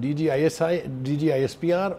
DG ISPR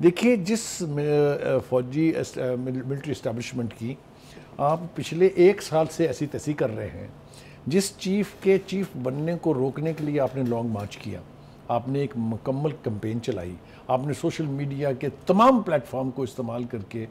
دیکھیے جس فوجی ملٹری اسٹیبلشمنٹ کی آپ پچھلے 1 سال سے ایسی تیسی کر رہے ہیں، جس چیف کے چیف بننے کو روکنے کے لیے آپ نے لانگ مارچ کیا، آپ نے ایک مکمل کمپین چلائی، آپ نے سوشل میڈیا کے تمام پلیٹ فارم کو استعمال کر کے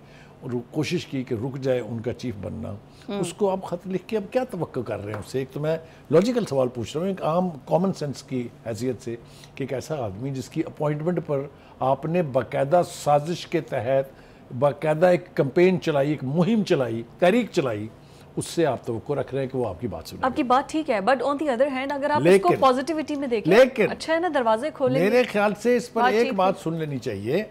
کوشش کی کہ رک جائے ان کا چیف بننا، اس کو آپ خط لکھ کے اب کیا توقع کر رہے ہیں اس سے؟ ایک تو میں لاجیکل سوال پوچھ رہا ہوں ایک عام کامن سینس کی حیثیت سے، کہ ایک ایسا آدمی جس کی اپوائنٹمنٹ پر آپ نے باقاعدہ سازش کے تحت باقاعدہ ایک کمپین چلائی، ایک مہم چلائی، تحریک چلائی، اس سے آپ توقع رکھ رہے ہیں کہ وہ آپ کی بات سنیں؟ آپ کی بات ٹھیک ہے، but on the other hand اگر آپ اس کو پازیٹیوٹی میں دیکھیں، اچھا ہے نا، دروازے کھولیں۔ میرے خیال سے اس پر ایک بات سن لینی چاہیے،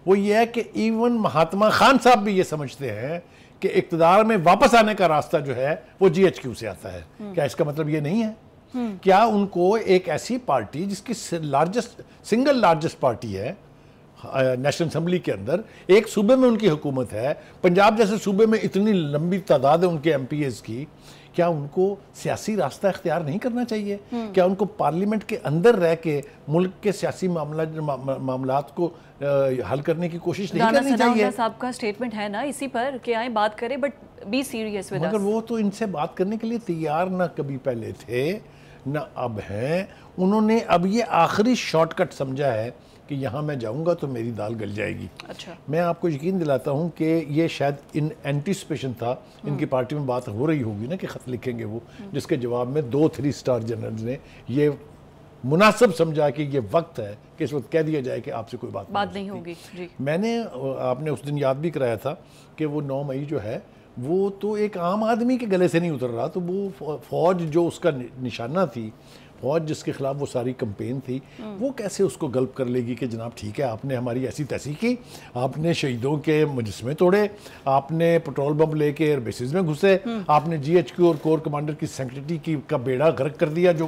وہ یہ ہے کہ ایون مہاتما خان صاحب بھی یہ سمجھتے ہیں کہ اقتدار میں واپس آنے کا راستہ جو ہے وہ جی ایچ کیو سے آتا ہے۔ کیا اس کا مطلب یہ نہیں ہے؟ کیا ان کو ایک ایسی پارٹی جس کی سنگل لارجسٹ پارٹی ہے نیشنل اسمبلی کے اندر، ایک صوبے میں ان کی حکومت ہے، پنجاب جیسے صوبے میں اتنی لمبی تعداد ہے ان کے ایم پی ایز کی، کیا ان کو سیاسی راستہ اختیار نہیں کرنا چاہیے؟ کیا ان کو پارلیمنٹ کے اندر رہ کے ملک کے سیاسی معاملات کو حل کرنے کی کوشش نہیں کرنی چاہیے؟ صاحب کا سٹیٹمنٹ ہے نا اسی پر کہ آئیں بات کریں، but be serious with us. مگر وہ تو ان سے بات کرنے کے لیے تیار نہ کبھی پہلے تھے نہ اب ہیں، انہوں نے اب یہ آخری شارٹ کٹ سمجھا ہے کہ یہاں میں جاؤں گا تو میری دال گل جائے گی۔ اچھا، میں آپ کو یقین دلاتا ہوں کہ یہ شاید ان اینٹیسپیشن تھا، ان کی پارٹی میں بات ہو رہی ہوگی نا کہ خط لکھیں گے وہ، جس کے جواب میں 2 3 اسٹار جنرلز نے یہ مناسب سمجھا کہ یہ وقت ہے کہ اس وقت کہہ دیا جائے کہ آپ سے کوئی بات نہیں ہوگی۔ جی، میں نے آپ نے اس دن یاد بھی کرایا تھا کہ وہ 9 مئی جو ہے وہ تو ایک عام آدمی کے گلے سے نہیں اتر رہا، تو وہ فوج جو اس کا نشانہ تھی، فوج جس کے خلاف وہ ساری کمپین تھی، وہ کیسے اس کو غلب کر لے گی کہ جناب ٹھیک ہے آپ نے ہماری ایسی تیسی کی، آپ نے شہیدوں کے مجسمے توڑے، آپ نے پٹرول بم لے کے ایئر بیسز میں گھسے، آپ نے جی ایچ کیو اور کور کمانڈر کی سینکٹریٹی کا بیڑا غرق کر دیا جو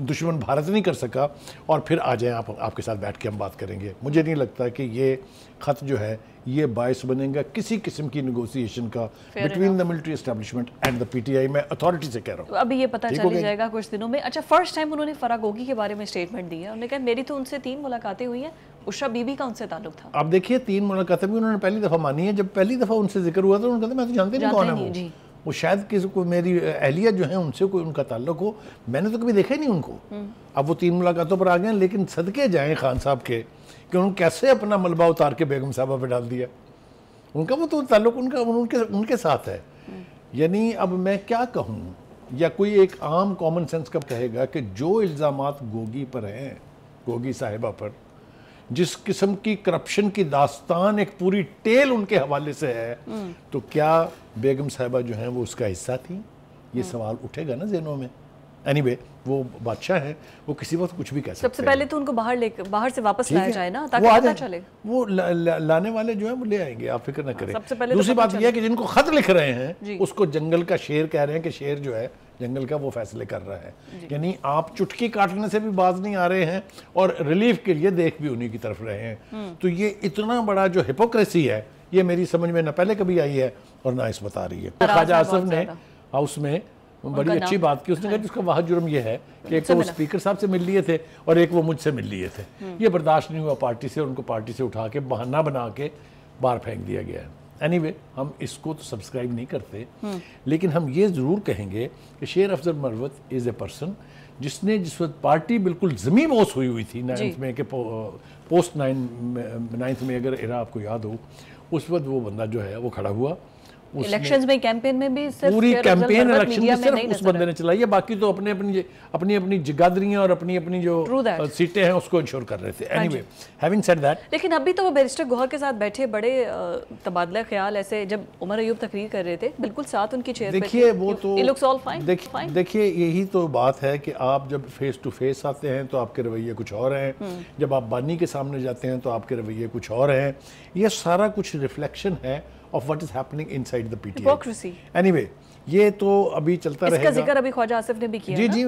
دشمن بھارت نہیں کر سکا، اور پھر آ جائیں آپ کے ساتھ بیٹھ کے ہم بات کریں گے۔ مجھے نہیں لگتا کہ یہ خط جو ہے یہ باعث بنے گا کسی قسم کی نیگوسیشن کا between the military establishment and the P T I. میں اتھارٹی سے کہہ رہا ہوں، ابھی یہ پتہ چل جائے گا کچھ دنوں میں۔ اچھا، فرسٹ ٹائم انہوں نے فرح گوگی کے بارے میں اسٹیٹمنٹ دی ہے، انہوں نے کہا میری تو ان سے 3 ملاقاتیں ہوئی ہیں، عشرہ بی بی کا ان سے تعلق تھا۔ اب دیکھیے 3 ملاقاتیں بھی انہوں نے پہلی دفعہ مانی ہے، جب پہلی دفعہ ان سے ذکر ہوا تھا انہوں نے کہا میں تو جانتے نہیں کون ہے وہ شاید کسی کو میری اہلیہ جو ہیں ان سے کوئی ان کا تعلق ہو، میں نے تو کبھی دیکھا ہی نہیں ان کو۔ اب وہ 3 ملاقاتوں پر آ گئے ہیں، لیکن صدقے جائیں خان صاحب کے کہ انہوں نے کیسے اپنا ملبہ اتار کے بیگم صاحبہ پہ ڈال دیا۔ ان کا وہ تو تعلق ان کے ساتھ ہے۔ یعنی اب میں کیا کہوں، یا کوئی ایک عام کامن سینس کب کہے گا کہ جو الزامات گوگی پر ہیں، گوگی صاحبہ پر، جس قسم کی کرپشن کی داستان ایک پوری ٹیل ان کے حوالے سے ہے، تو کیا بیگم صاحبہ جو ہیں وہ اس کا حصہ تھیں؟ یہ سوال اٹھے گا نا ذہنوں میں۔ اینی وے وہ بادشاہ ہیں، وہ کسی وقت کچھ بھی کہہ سکتے ہیں۔ سب سے پہلے تو ان کو باہر سے واپس لایا جائے نا تاکہ پتہ چلے۔ وہ لانے والے جو ہیں وہ لے آئیں گے، آپ فکر نہ کریں۔ دوسری بات یہ ہے کہ جن کو خط لکھ رہے ہیں اس کو جنگل کا شیر کہہ رہے ہیں کہ شیر جو ہے جنگل کا وہ فیصلے کر رہا ہے۔ یعنی آپ چٹکی کاٹنے سے بھی باز نہیں آ رہے ہیں اور ریلیف کے لیے دیکھ بھی انہی کی طرف رہے ہیں۔ تو یہ اتنا بڑا جو ہپوکریسی ہے یہ میری سمجھ میں نہ پہلے کبھی آئی ہے اور نہ اس بتا رہی ہے۔ خواجہ آصف نے ہاؤس میں بڑی اچھی بات کی، اس نے کہا جس کا واحد جرم یہ ہے کہ ایک تو وہ اسپیکر صاحب سے مل لیے تھے اور ایک وہ مجھ سے مل لیے تھے، یہ برداشت نہیں ہوا پارٹی سے، ان کو پارٹی سے اٹھا کے بہانہ بنا کے باہر پھینک دیا گیا ہے۔ اینی وے ہم اس کو تو سبسکرائب نہیں کرتے، لیکن ہم یہ ضرور کہیں گے کہ شیر افضل مروت از اے پرسن جس نے جس وقت پارٹی بالکل زمین بوس ہوئی تھی 9th میں کہ پوسٹ 9th میں اگر ایرا آپ کو یاد ہو، اس وقت وہ بندہ جو ہے وہ کھڑا ہوا، الیکشنز میں کیمپین میں بھی پوری کیمپین الیکشن میں صرف اس بندے نے چلائی ہے، باقی تو اپنی جگادریاں اور اپنی جو سیٹیں ہیں اس کو انشور کر رہے تھے۔ Any way having said that, لیکن ابھی تو وہ بیرسٹر گوہر کے ساتھ بیٹھے بڑے تبادلہ خیال ایسے جب عمر ایوب تقریر کر رہے تھے بالکل ساتھ ان کی چیئر پہ، دیکھیے وہ تو دیکھیے یہی تو بات ہے کہ آپ جب فیس ٹو فیس آتے ہیں تو آپ کے رویے کچھ اور ہیں، جب آپ بانی کے سامنے جاتے ہیں تو آپ کے رویے کچھ اور ہیں، یہ سارا کچھ ریفلیکشن ہے of what is happening inside the PTI. Hypocrisy. Anyway, یہ تو ابھی چلتا رہے گا۔ اس کا ذکر ابھی خواجہ آصف نے بھی کیا جی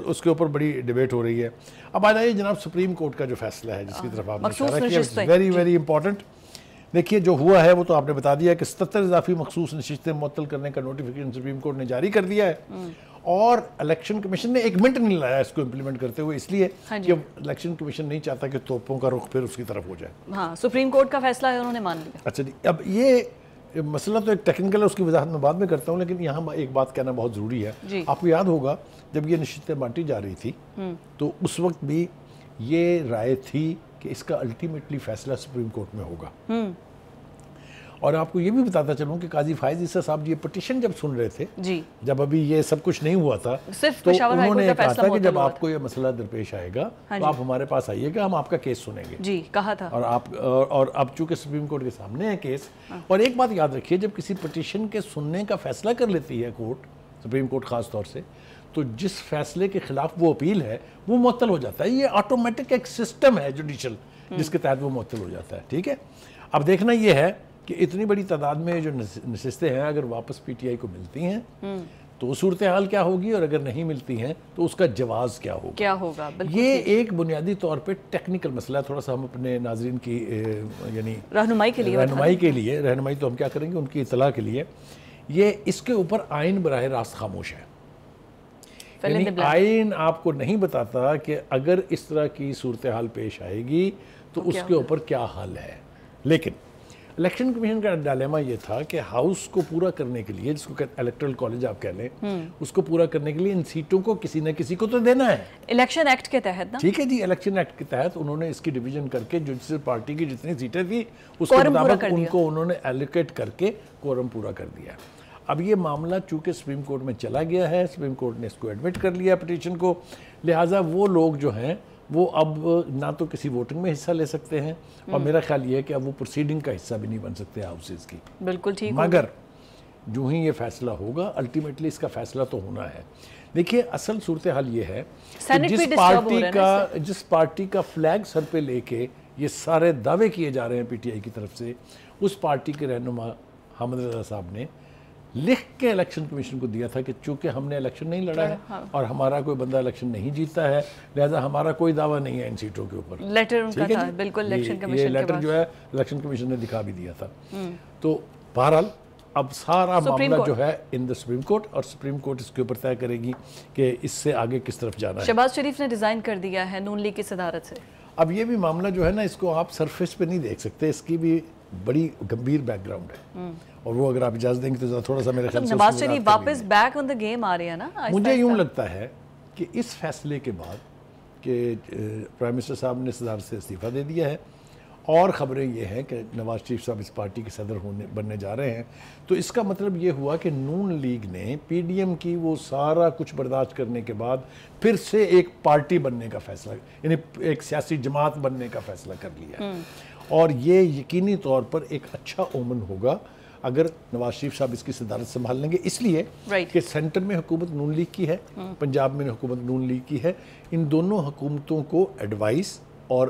اس کے اوپر بڑی ڈیبیٹ ہو رہی ہے۔ اب آ جائیے جناب سپریم کورٹ کا جو فیصلہ ہے جس کی طرف آپ نے اشارہ کیا، ویری ویری امپورٹنٹ۔ دیکھیے جو ہوا ہے وہ تو آپ نے بتا دیا کہ 77 اضافی مخصوص نشستیں معطل کرنے کا نوٹیفیکیشن سپریم کورٹ نے جاری کر دیا ہے، اور الیکشن کمیشن نے 1 منٹ نہیں لایا اس کو امپلیمنٹ کرتے ہوئے، اس لیے کہ الیکشن کمیشن نہیں چاہتا کہ توپوں کا رخ پھر اس کی طرف ہو جائے. ہاں سپریم کورٹ کا فیصلہ ہے، انہوں نے مان لیا. اچھا جی، اب یہ مسئلہ تو ایک ٹیکنیکل ہے، اس کی وضاحت میں بعد میں کرتا ہوں، لیکن یہاں ایک بات کہنا بہت ضروری ہے. آپ کو یاد ہوگا جب یہ نشستیں بانٹی جا رہی تھی تو اس وقت بھی یہ رائے تھی کہ اس کا الٹیمیٹلی فیصلہ سپریم کورٹ میں ہوگا. اور آپ کو یہ بھی بتاتا چلوں کہ قاضی فائز عیسیٰ صاحب یہ پٹیشن جب سن رہے تھے، جب ابھی یہ سب کچھ نہیں ہوا تھا، تو انہوں نے کہا تھا کہ جب آپ کو یہ مسئلہ درپیش آئے گا تو آپ ہمارے پاس آئیے گا، ہم آپ کا کیس سنیں گے. جی کہا تھا. اور اب چونکہ سپریم کورٹ کے سامنے ہے کیس، اور ایک بات یاد رکھیے، جب کسی پٹیشن کے سننے کا فیصلہ کر لیتی ہے کورٹ، سپریم کورٹ خاص طور سے، تو جس فیصلے کے خلاف وہ اپیل ہے وہ معطل ہو جاتا ہے. یہ آٹومیٹک ایک سسٹم ہے جوڈیشل جس کے تحت وہ معطل ہو جاتا ہے. ٹھیک ہے، اب دیکھنا یہ ہے کہ اتنی بڑی تعداد میں جو نشستیں ہیں اگر واپس پی ٹی آئی کو ملتی ہیں تو صورتحال کیا ہوگی، اور اگر نہیں ملتی ہیں تو اس کا جواز کیا ہوگا. یہ ایک بنیادی طور پہ ٹیکنیکل مسئلہ ہے. تھوڑا سا ہم اپنے ناظرین کی یعنی رہنمائی کے لیے رہنمائی تو ہم کیا کریں گے ان کی اطلاع کے لیے، یہ اس کے اوپر آئین براہ راست خاموش ہے. یعنی آئین آپ کو نہیں بتاتا کہ اگر اس طرح کی صورتحال پیش آئے گی تو اس کے اوپر کیا حل ہے. لیکن الیکشن کمیشن کا ڈائلیما یہ تھا کہ ہاؤس کو پورا کرنے کے لیے، جس کو الیکٹرل کالج آپ کہہ لیں، اس کو پورا کرنے کے لیے ان سیٹوں کو کسی نہ کسی کو تو دینا ہے الیکشن ایکٹ کے تحت نا. ٹھیک ہے جی، الیکشن ایکٹ کے تحت انہوں نے اس کی ڈویژن کر کے جس پارٹی کی جتنی سیٹیں تھی اس کے مطابق ان کو انہوں نے ایلوکیٹ کر کے کورم پورا کر دیا. اب یہ معاملہ چونکہ سپریم کورٹ میں چلا گیا ہے، سپریم کورٹ نے اس کو ایڈمٹ کر لیا پٹیشن کو، لہٰذا وہ لوگ جو ہیں وہ اب نہ تو کسی ووٹنگ میں حصہ لے سکتے ہیں، اور میرا خیال یہ ہے کہ اب وہ پروسیڈنگ کا حصہ بھی نہیں بن سکتے ہاؤسز کی. بالکل ٹھیک. مگر جو ہی یہ فیصلہ ہوگا الٹیمیٹلی اس کا فیصلہ تو ہونا ہے. دیکھیے اصل صورتحال یہ ہے کہ جس پارٹی کا فلیگ سر پہ لے کے یہ سارے دعوے کیے جا رہے ہیں پی ٹی آئی کی طرف سے، اس پارٹی کے رہنما حامد رضا صاحب نے لکھ کے الیکشن کمیشن کو دیا تھا کہ چونکہ ہم نے الیکشن نہیں لڑا ہے اور ہمارا کوئی بندہ الیکشن نہیں جیتا ہے، لہذا ہمارا کوئی دعویٰ نہیں ہے ان سیٹوں کے اوپر. لیٹر ان کا تھا بالکل الیکشن کمیشن یہ لیٹر جو ہے الیکشن کمیشن نے دکھا بھی دیا تھا. تو بہرحال اب سارا معاملہ جو ہے ان دا سپریم کورٹ، اور سپریم کورٹ اس کے اوپر طے کرے گی کہ اس سے آگے کس طرف جانا ہے. شہباز شریف نے ریزائن کر دیا ہے نون لیگ کی صدارت سے. اب یہ بھی معاملہ جو ہے نا، اس کو آپ سرفیس پہ نہیں دیکھ سکتے، اس کی بھی بڑی گمبھیر بیک گراؤنڈ ہے، اور وہ اگر آپ اجازت دیں گے تو تھوڑا سا میرے خیال سے نواز شریف واپس بیک آن دا گیم آ رہے ہیں نا. مجھے یوں لگتا ہے کہ اس فیصلے کے بعد کہ پرائم منسٹر صاحب نے صدارت سے استعفیٰ دے دیا ہے، اور خبریں یہ ہیں کہ نواز شریف صاحب اس پارٹی کے صدر بننے جا رہے ہیں، تو اس کا مطلب یہ ہوا کہ نون لیگ نے پی ڈی ایم کی وہ سارا کچھ برداشت کرنے کے بعد پھر سے ایک پارٹی بننے کا فیصلہ، یعنی ایک سیاسی جماعت بننے کا فیصلہ کر لیا ہے. اور یہ یقینی طور پر ایک اچھا اومن ہوگا اگر نواز شریف صاحب اس کی صدارت سنبھال لیں گے، اس لیے کہ سینٹر میں حکومت نون لیگ کی ہے، پنجاب میں حکومت نون لیگ کی ہے. ان دونوں حکومتوں کو ایڈوائس اور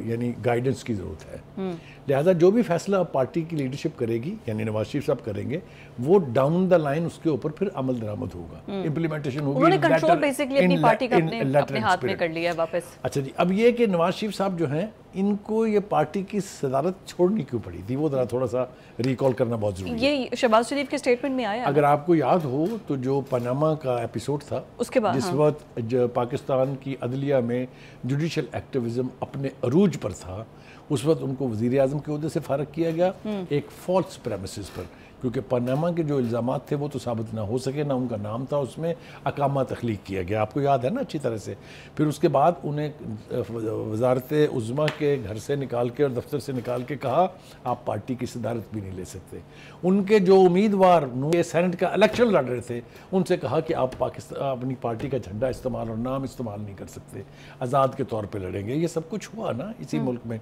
یعنی گائیڈنس کی ضرورت ہے. لہذا جو بھی فیصلہ پارٹی کی لیڈرشپ کرے گی، یعنی نواز شریف صاحب کریں گے، وہ ڈاؤن دا لائن اس کے اوپر پھر عمل درآمد ہوگا، امپلیمنٹیشن ہوگی. انہوں نے کنٹرول بیسیکلی اپنی پارٹی کا اپنے ہاتھ میں کر لیا ہے واپس. اچھا جی، اب یہ کہ نواز شریف صاحب جو ہیں ان کو یہ پارٹی کی صدارت چھوڑنی کیوں پڑی تھی، وہ ذرا تھوڑا سا ریکال کرنا بہت ضروری ہے. یہ شہباز شریف کے سٹیٹمنٹ میں آیا. اگر آپ کو یاد ہو تو جو پاناما کا ایپیسوڈ تھا، اس کے بعد جس وقت پاکستان کی عدلیہ میں جوڈیشل ایکٹیویزم اپنے عروج پر تھا، اس وقت ان کو وزیر اعظم کے عہدے سے فارغ کیا گیا ایک فالس پریمیسز پر، کیونکہ پاناما کے جو الزامات تھے وہ تو ثابت نہ ہو سکے، نہ ان کا نام تھا اس میں، اقامہ تخلیق کیا گیا. آپ کو یاد ہے نا اچھی طرح سے. پھر اس کے بعد انہیں وزارت عظمیٰ کے گھر سے نکال کے اور دفتر سے نکال کے کہا آپ پارٹی کی صدارت بھی نہیں لے سکتے. ان کے جو امیدوار سینٹ کا الیکشن لڑ رہے تھے ان سے کہا کہ آپ اپنی پارٹی کا جھنڈا استعمال اور نام استعمال نہیں کر سکتے، آزاد کے طور پہ لڑیں گے. یہ سب کچھ ہوا نا اسی ملک میں.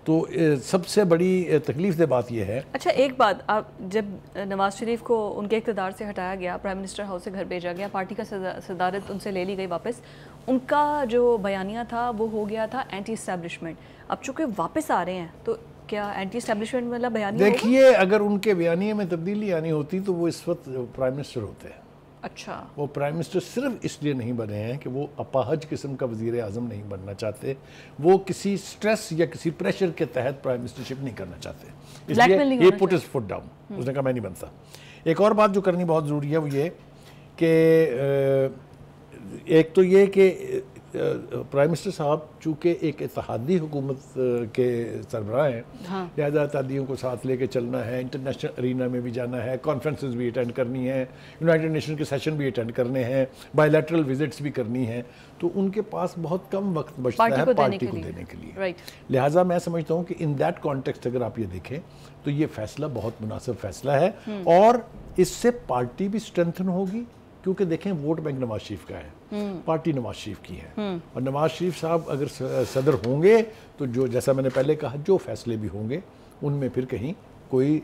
تو سب سے بڑی تکلیف دہ بات یہ ہے. اچھا ایک بات، آپ جب نواز شریف کو ان کے اقتدار سے ہٹایا گیا، پرائم منسٹر ہاؤس سے گھر بھیجا گیا، پارٹی کا صدارت ان سے لے لی گئی واپس، ان کا جو بیانیہ تھا وہ ہو گیا تھا اینٹی اسٹیبلشمنٹ. اب چونکہ واپس آ رہے ہیں تو کیا اینٹی اسٹیبلشمنٹ بیانیہ دیکھیے اگر ان کے بیانیے میں تبدیلی آنی ہوتی تو وہ اس وقت پرائم منسٹر ہوتے ہیں. اچھا وہ پرائم منسٹر صرف اس لیے نہیں بنے ہیں کہ وہ اپاہج قسم کا وزیر اعظم نہیں بننا چاہتے, وہ کسی سٹریس یا کسی پریشر کے تحت پرائم منسٹرشپ نہیں کرنا چاہتے, اس لیے یہ پٹ ہز فٹ ڈاؤن, اس نے کہا میں نہیں بنتا. ایک اور بات جو کرنی بہت ضروری ہے وہ یہ کہ ایک تو یہ کہ پرائم منسٹر صاحب چونکہ ایک اتحادی حکومت کے سربراہ ہیں, لہذا اتحادیوں کو ساتھ لے کے چلنا ہے, انٹرنیشنل ارینا میں بھی جانا ہے, کانفرنسز بھی اٹینڈ کرنی ہے, یونائٹڈ نیشن کے سیشن بھی اٹینڈ کرنے ہیں, بائی لیٹرل وزٹس بھی کرنی ہیں, تو ان کے پاس بہت کم وقت بچتا ہے پارٹی کو دینے کے لیے. لہٰذا میں سمجھتا ہوں کہ ان دیٹ کانٹیکسٹ اگر آپ یہ دیکھیں تو یہ فیصلہ بہت مناسب فیصلہ ہے, اور اس سے پارٹی بھی اسٹرینتھن ہوگی, کیونکہ دیکھیں ووٹ بینک نواز شریف کا ہے, پارٹی نواز شریف کی ہے, اور نواز شریف صاحب اگر صدر ہوں گے تو جو جیسا میں نے پہلے کہا جو فیصلے بھی ہوں گے ان میں پھر کہیں کوئی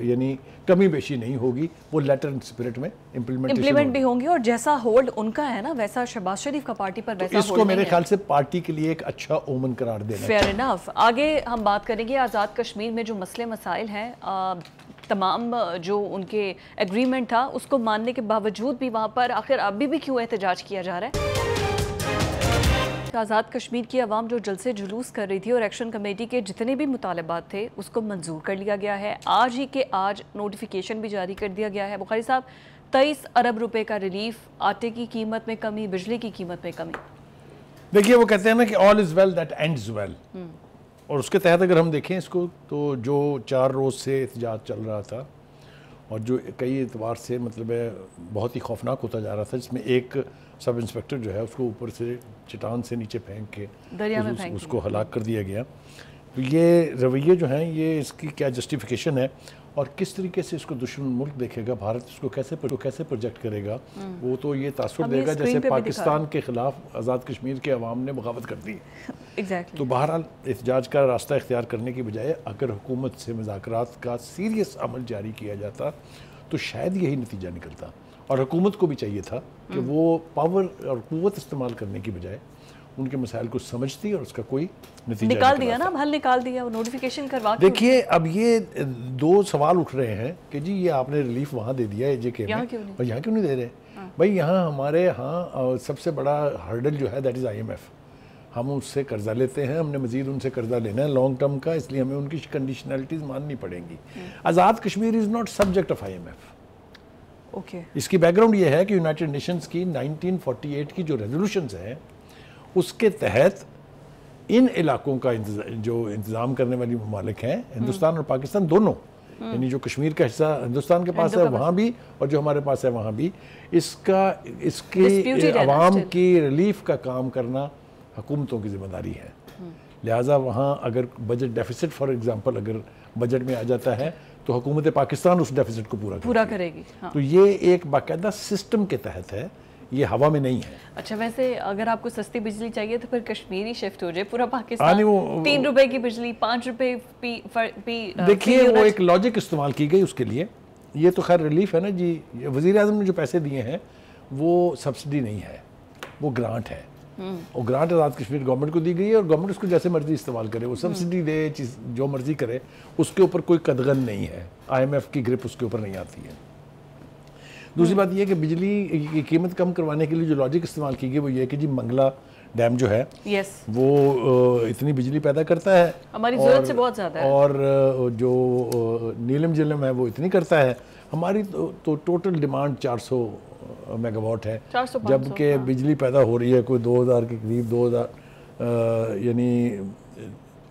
یعنی کمی بیشی نہیں ہوگی, وہ لیٹر اینڈ اسپرٹ میں امپلیمنٹ بھی ہوں گی, اور جیسا ہولڈ ان کا ہے نا ویسا شہباز شریف کا پارٹی پر ویسا اس کو میرے خیال سے پارٹی کے لیے ایک اچھا اومن قرار دینا. Fair enough. آگے ہم بات کریں گے آزاد کشمیر میں جو مسئلے مسائل ہیں, تمام جو ان کے ایگریمنٹ تھا اس کو ماننے کے باوجود بھی وہاں پر آخر ابھی بھی کیوں احتجاج کیا جا رہا ہے. آزاد کشمیر کی عوام جو جلسے جلوس کر رہی تھی اور ایکشن کمیٹی کے جتنے بھی مطالبات تھے اس کو منظور کر لیا گیا ہے. آج ہی کے آج نوٹیفیکیشن بھی جاری کر دیا گیا ہے. بخاری صاحب, 23 ارب روپے کا ریلیف, آٹے کی قیمت میں کمی, بجلی کی قیمت میں کمی. دیکھیے وہ کہتے ہیں نا کہ all is well that ends well, اور اس کے تحت اگر ہم دیکھیں اس کو تو جو 4 روز سے احتجاج چل رہا تھا اور جو کئی اعتبار سے مطلب ہے بہت ہی خوفناک ہوتا جا رہا تھا, جس میں ایک سب انسپیکٹر جو ہے اس کو اوپر سے چٹان سے نیچے پھینک کے اس کو ہلاک کر دیا گیا, تو یہ رویے جو ہیں یہ اس کی کیا جسٹیفیکیشن ہے اور کس طریقے سے اس کو دشمن ملک دیکھے گا, بھارت اس کو کیسے پروجیکٹ کرے گا, وہ تو یہ تاثر دے گا جیسے پاکستان کے خلاف آزاد کشمیر کے عوام نے بغاوت کر دی. تو بہرحال احتجاج کا راستہ اختیار کرنے کی بجائے اگر حکومت سے مذاکرات کا سیریس عمل جاری کیا جاتا تو شاید یہی نتیجہ نکلتا, اور حکومت کو بھی چاہیے تھا کہ وہ پاور اور قوت استعمال کرنے کی بجائے ان کے مسائل کو سمجھتی اور اس کا کوئی نتیجہ نکال دیا نا, حل نکال دیا, نوٹیفیکیشن کروا کے. دیکھیے اب یہ 2 سوال اٹھ رہے ہیں کہ جی یہ آپ نے ریلیف وہاں دے دیا ہے جے کے میں, اور یہاں کیوں نہیں دے رہے. بھائی یہاں ہمارے ہاں سب سے بڑا ہرڈل جو ہے دیٹ از IMF, ہم اس سے قرضہ لیتے ہیں, ہم نے مزید ان سے قرضہ لینا ہے لانگ ٹرم کا, اس لیے ہمیں ان کی کنڈیشنلٹیز ماننی پڑیں گی. Azad Kashmir is not subject of IMF. اس کی بیک گراؤنڈ یہ ہے کہ یونائٹڈ نیشنز کی 1948 کی جو ریزولوشنز ہیں اس کے تحت ان علاقوں کا جو انتظام کرنے والی ممالک ہیں, ہندوستان اور پاکستان دونوں, یعنی جو کشمیر کا حصہ ہندوستان کے پاس ہے وہاں بھی اور جو ہمارے پاس ہے وہاں بھی, اس کی عوام کی ریلیف کا کام کرنا حکومتوں کی ذمہ داری ہے. لہٰذا وہاں اگر بجٹ ڈیفیسٹ فار ایگزامپل اگر بجٹ میں آ جاتا ہے تو حکومت پاکستان اس ڈیفیسٹ کو پورا کرے گی. تو یہ ایک باقاعدہ سسٹم کے تحت ہے, یہ ہوا میں نہیں ہے. اچھا ویسے اگر آپ کو سستی بجلی چاہیے تو پھر کشمیر ہی شفٹ ہو جائے, پورا پاکستان 3 روپے کی بجلی 5 روپے دیکھیے وہ ایک لاجک استعمال کی گئی اس کے لیے. یہ تو خیر ریلیف ہے نا جی, وزیر اعظم نے جو پیسے دیے ہیں وہ سبسڈی نہیں ہے, وہ گرانٹ ہے, اور گرانٹ آزاد کشمیر گورنمنٹ کو دی گئی ہے اور گورنمنٹ اس کو جیسے مرضی استعمال کرے, وہ سبسڈی دے جو مرضی کرے, اس کے اوپر کوئی قدغن نہیں ہے, IMF کی گرپ اس کے اوپر نہیں آتی ہے. دوسری بات یہ کہ بجلی کی قیمت کم کروانے کے لیے جو لاجک استعمال کی گئی وہ یہ کہ جی منگلا ڈیم جو ہے وہ اتنی بجلی پیدا کرتا ہے, ہماری ضرورت سے بہت زیادہ ہے, اور جو نیلم جلم ہے وہ اتنی کرتا ہے. ہماری تو ٹوٹل ڈیمانڈ 400 میگا واٹ ہے, جبکہ بجلی پیدا ہو رہی ہے کوئی 2000 کے قریب 2000. یعنی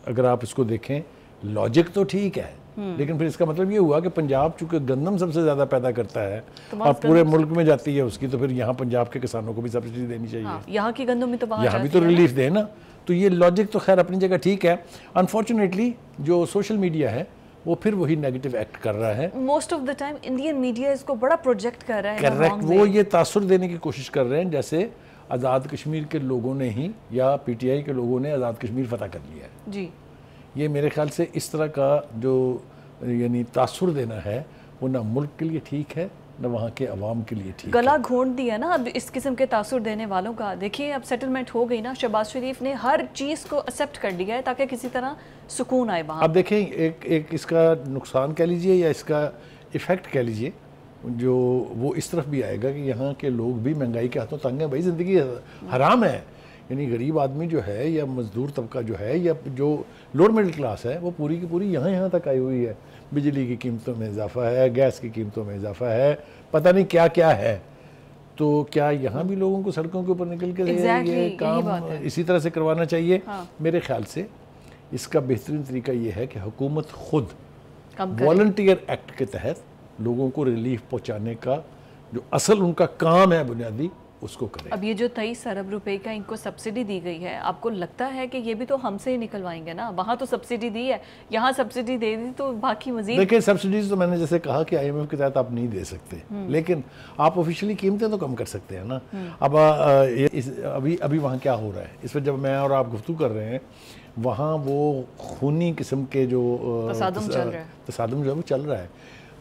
اگر آپ اس کو دیکھیں لاجک تو ٹھیک ہے, لیکن پھر اس کا مطلب یہ ہوا کہ پنجاب چونکہ گندم سب سے زیادہ پیدا کرتا ہے اور پورے ملک میں جاتی ہے اس کی, تو پھر یہاں پنجاب کے کسانوں کو بھی سبسڈی دینی چاہیے. یہاں کی گندم میں تو یہاں بھی تو ریلیف دے نا. تو یہ لاجک تو خیر اپنی جگہ ٹھیک ہے. انفارچونیٹلی جو سوشل میڈیا ہے وہ پھر وہی نیگیٹو ایکٹ کر رہا ہے. Most of the time Indian media اس کو بڑا پروجیکٹ کر رہا ہے. کریکٹ, وہ یہ تاثر دینے کی کوشش کر رہے ہیں جیسے آزاد کشمیر کے لوگوں نے ہی یا PTI کے لوگوں نے آزاد کشمیر فتح کر لیا ہے. جی یہ میرے خیال سے اس طرح کا جو یعنی تاثر دینا ہے وہ نہ ملک کے لیے ٹھیک ہے نہ وہاں کے عوام کے لیے ٹھیک ہے. گلا گھونٹ دیا نا اب اس قسم کے تاثر دینے والوں کا. دیکھیے اب سیٹلمنٹ ہو گئی نا, شہباز شریف نے ہر چیز کو ایکسیپٹ کر لیا ہے تاکہ کسی طرح سکون آئے وہاں. اب دیکھیں ایک اس کا نقصان کہہ لیجئے یا اس کا ایفیکٹ کہہ لیجئے, جو وہ اس طرف بھی آئے گا کہ یہاں کے لوگ بھی مہنگائی کے ہاتھوں تنگ ہیں. بھائی زندگی حرام ہے, یعنی غریب آدمی جو ہے یا مزدور طبقہ جو ہے یا جو لوور مڈل کلاس ہے وہ پوری کی پوری یہاں تک آئی ہوئی ہے. بجلی کی قیمتوں میں اضافہ ہے, گیس کی قیمتوں میں اضافہ ہے, پتہ نہیں کیا کیا ہے. تو کیا یہاں بھی لوگوں کو سڑکوں کے اوپر نکل کے یہ کام اسی طرح سے کروانا چاہیے؟ میرے خیال سے اس کا بہترین طریقہ یہ ہے کہ حکومت خود والنٹیئر ایکٹ کے تحت لوگوں کو ریلیف پہنچانے کا جو اصل ان کا کام ہے بنیادی اس کو کرے. اب یہ جو 23 ارب روپے کا ان کو سبسڈی دی گئی ہے, آپ کو لگتا ہے کہ یہ بھی تو ہم سے ہی نکلوائیں گے نا؟ وہاں تو سبسڈی دی ہے, یہاں سبسڈی دے دی تو باقی مزید. دیکھیں سبسڈیز تو میں نے جیسے کہا کہ آئی ایم ایف کے تحت آپ نہیں دے سکتے, لیکن آپ آفیشلی قیمتیں تو کم کر سکتے ہیں نا. اب ابھی وہاں کیا ہو رہا ہے اس وقت جب میں اور آپ گفتگو کر رہے ہیں, وہاں وہ خونی قسم کے جو تصادم جو ہے وہ چل رہا ہے.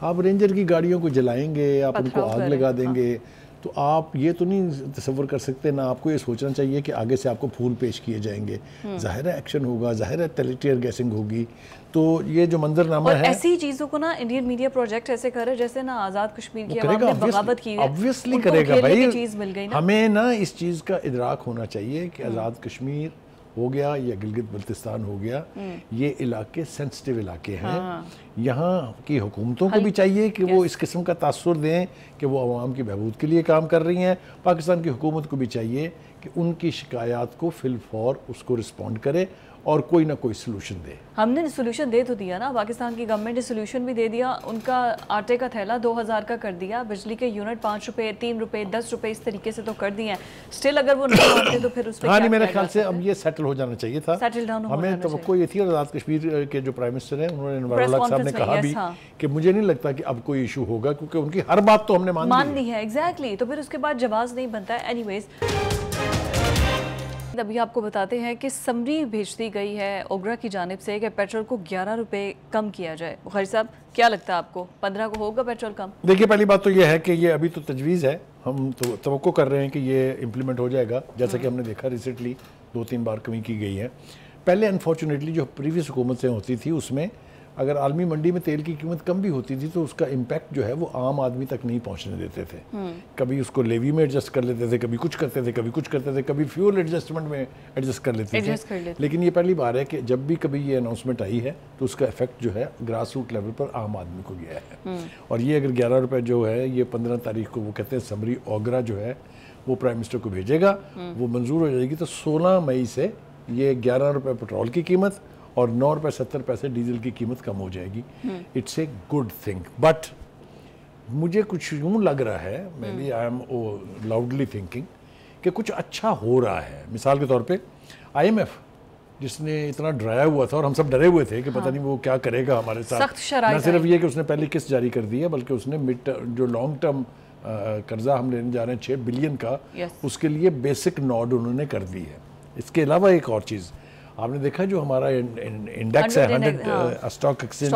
آپ رینجر کی گاڑیوں کو جلائیں گے, آپ ان کو آگ لگا دیں گے, تو آپ یہ تو نہیں تصور کر سکتے, نہ آپ کو یہ سوچنا چاہیے کہ آگے سے آپ کو پھول پیش کیے جائیں گے. ظاہر ہے ایکشن ہوگا, ظاہر ہے ٹیئر گیسنگ ہوگی. تو یہ جو منظر نامہ ہے, ایسی چیزوں کو نا انڈین میڈیا پروجیکٹ ایسے کر رہے جیسے نا آزاد کشمیر کی عوام نے بغاوت کی ہے. obviously کرے گا بھائی. ہمیں نا اس چیز کا ادراک ہونا چاہیے کہ آزاد کشمیر ہو گیا یا گلگت بلتستان ہو گیا, یہ علاقے سینسٹیو علاقے ہیں. یہاں کی حکومتوں کو بھی چاہیے کہ وہ اس قسم کا تاثر دیں کہ وہ عوام کی بہبود کے لیے کام کر رہی ہیں. پاکستان کی حکومت کو بھی چاہیے کہ ان کی شکایات کو فی الفور اس کو رسپونڈ کرے اور کوئی نہ کوئی سلوشن دے. ہم نے سلوشن دے تو دیا نا, پاکستان کی گورنمنٹ نے سلوشن بھی دے دیا. ان کا آٹے کا تھیلا 2000 کا کر دیا, بجلی کے یونٹ 5 روپے 3 روپے 10 روپے اس طریقے سے تو کر دیے ہیں. اسٹل اگر وہ نہیں ہوتے تو پھر اس پہ نہیں, میرے خیال سے اب یہ سیٹل ہو جانا چاہیے تھا. ہمیں توقع یہ تھی, اور آزاد کشمیر کے جو پرائم منسٹر ہیں انہوں نے انوار الحق صاحب نے کہا بھی کہ مجھے نہیں لگتا کہ اب کوئی ایشو ہوگا, کیونکہ ان کی ہر بات تو ہم نے مان لی ہے. ایگزیکٹلی, تو پھر اس کے بعد جواز نہیں بنتا ہے. اینی ویز ابھی آپ کو بتاتے ہیں کہ سمری بھیج دی گئی ہے اوگرا کی جانب سے کہ پیٹرول کو 11 روپے کم کیا جائے. بخاری صاحب کیا لگتا ہے آپ کو 15 کو ہوگا پیٹرول کم؟ دیکھیے پہلی بات تو یہ ہے کہ یہ ابھی تو تجویز ہے, ہم تو توقع کر رہے ہیں کہ یہ امپلیمنٹ ہو جائے گا. جیسا کہ ہم نے دیکھا ریسنٹلی 2-3 بار کمی کی گئی ہے. پہلے انفارچونیٹلی جو پریویس حکومت سے ہوتی تھی اس میں اگر عالمی منڈی میں تیل کی قیمت کم بھی ہوتی تھی تو اس کا امپیکٹ جو ہے وہ عام آدمی تک نہیں پہنچنے دیتے تھے. کبھی اس کو لیوی میں ایڈجسٹ کر لیتے تھے, کبھی کچھ کرتے تھے, کبھی کچھ کرتے تھے, کبھی فیول ایڈجسٹمنٹ میں ایڈجسٹ کر لیتے تھے. لیکن یہ پہلی بار ہے کہ جب بھی کبھی یہ اناؤنسمنٹ آئی ہے تو اس کا افیکٹ جو ہے گراس روٹ لیول پر عام آدمی کو گیا ہے. اور یہ اگر 11 روپے جو ہے یہ 15 تاریخ کو وہ کہتے ہیں سمری اوگرا جو ہے وہ پرائم منسٹر کو بھیجے گا, وہ منظور ہو جائے گی تو 16 مئی سے یہ 11 روپے پیٹرول کی قیمت اور 9 روپے 70 پیسے ڈیزل کی قیمت کم ہو جائے گی. It's a good thing, but مجھے کچھ یوں لگ رہا ہے, میں بھی آئی ایم لاؤڈلی تھنکنگ کہ کچھ اچھا ہو رہا ہے. مثال کے طور پہ آئی ایم ایف جس نے اتنا ڈرایا ہوا تھا اور ہم سب ڈرے ہوئے تھے کہ پتہ نہیں وہ کیا کرے گا ہمارے ساتھ. نہ صرف یہ کہ اس نے پہلی قسط جاری کر دی ہے بلکہ اس نے جو لانگ ٹرم قرضہ ہم لینے جا رہے ہیں 6 بلین کا, اس کے لیے بیسک نوڈ انہوں نے کر دی ہے. اس کے علاوہ ایک اور چیز آپ نے دیکھا جو ہمارا انڈیکس ہے 100 اسٹاک ایکسچینج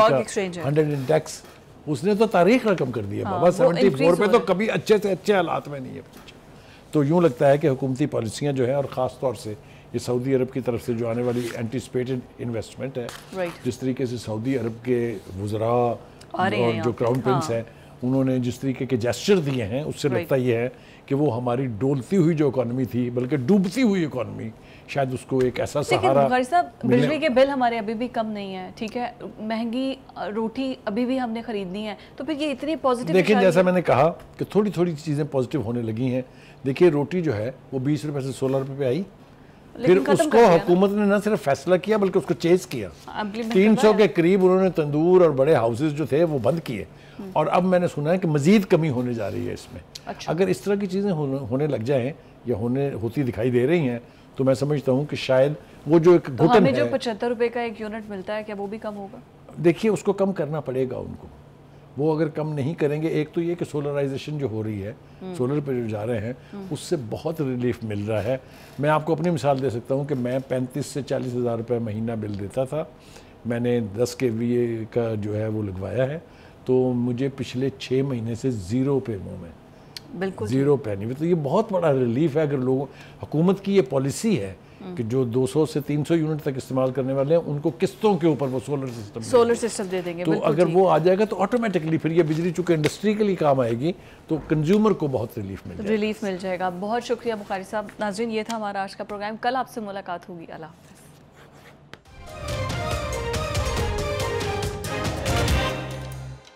کا 100 انڈیکس, اس نے تو تاریخ رقم کر دی ہے بابا. 74 پہ تو کبھی اچھے سے اچھے حالات میں نہیں ہے. تو یوں لگتا ہے کہ حکومتی پالیسیاں جو ہیں, اور خاص طور سے یہ سعودی عرب کی طرف سے جو آنے والی اینٹیسپیٹڈ انویسٹمنٹ ہے, جس طریقے سے سعودی عرب کے وزراء اور جو کراؤن پرنس ہیں انہوں نے جس طریقے کے جیسچر دیے ہیں, اس سے لگتا یہ ہے کہ وہ ہماری ڈولتی ہوئی جو اکانومی تھی بلکہ ڈوبتی ہوئی اکانومی, شاید اس کو ایک ایسا سہارا. بخاری صاحب بجلی کے بل ہمارے ابھی بھی کم نہیں ہیں, ٹھیک ہے, مہنگی روٹی ابھی بھی ہم نے خریدنی ہے, تو پھر یہ اتنی پازیٹیو. دیکھیں جیسا میں نے کہا کہ تھوڑی تھوڑی چیزیں پازیٹیو ہونے لگی ہیں. دیکھیے روٹی جو ہے وہ 20 روپے سے 16 روپے پہ آئی, پھر اس کو حکومت نے نہ صرف فیصلہ کیا بلکہ اس کو چیز کیا. 300 کے قریب انہوں نے تندور اور بڑے ہاؤسز جو تھے وہ بند کیے, اور اب میں نے سنا ہے کہ مزید کمی ہونے جا رہی ہے اس میں. اگر اس طرح کی چیزیں ہونے لگ جائیں یا ہوتی دکھائی دے رہی ہیں تو میں سمجھتا ہوں کہ شاید وہ جو ایک گھٹن ہے, ہمیں جو 75 روپے کا ایک یونٹ ملتا ہے کیا وہ بھی کم ہوگا؟ دیکھیے اس کو کم کرنا پڑے گا ان کو. وہ اگر کم نہیں کریں گے, ایک تو یہ کہ سولرائزیشن جو ہو رہی ہے, سولر پہ جو جا رہے ہیں, اس سے بہت ریلیف مل رہا ہے. میں آپ کو اپنی مثال دے سکتا ہوں کہ میں 35 سے 40 ہزار روپے مہینہ بل دیتا تھا, میں نے 10 kVA کا جو ہے وہ لگوایا ہے, تو مجھے پچھلے 6 مہینے سے 0 پہ منہ میں, بالکل 0 پہ نہیں. تو یہ بہت بڑا ریلیف ہے. اگر حکومت کی یہ پالیسی ہے کہ جو 200 سے 300 یونٹ تک استعمال کرنے والے ہیں ان کو قسطوں کے اوپر وہ سولر سسٹم دے دیں گے. تو اگر وہ آ جائے گا تو آٹومیٹکلی پھر یہ بجلی چونکہ انڈسٹریکلی کام آئے گی تو کنزیومر کو بہت ریلیف مل جائے گا. بہت شکریہ بخاری صاحب. ناظرین یہ تھا ہمارا آج کا پروگرام. کل آپ سے ملاقات ہوگی. اللہ حافظ.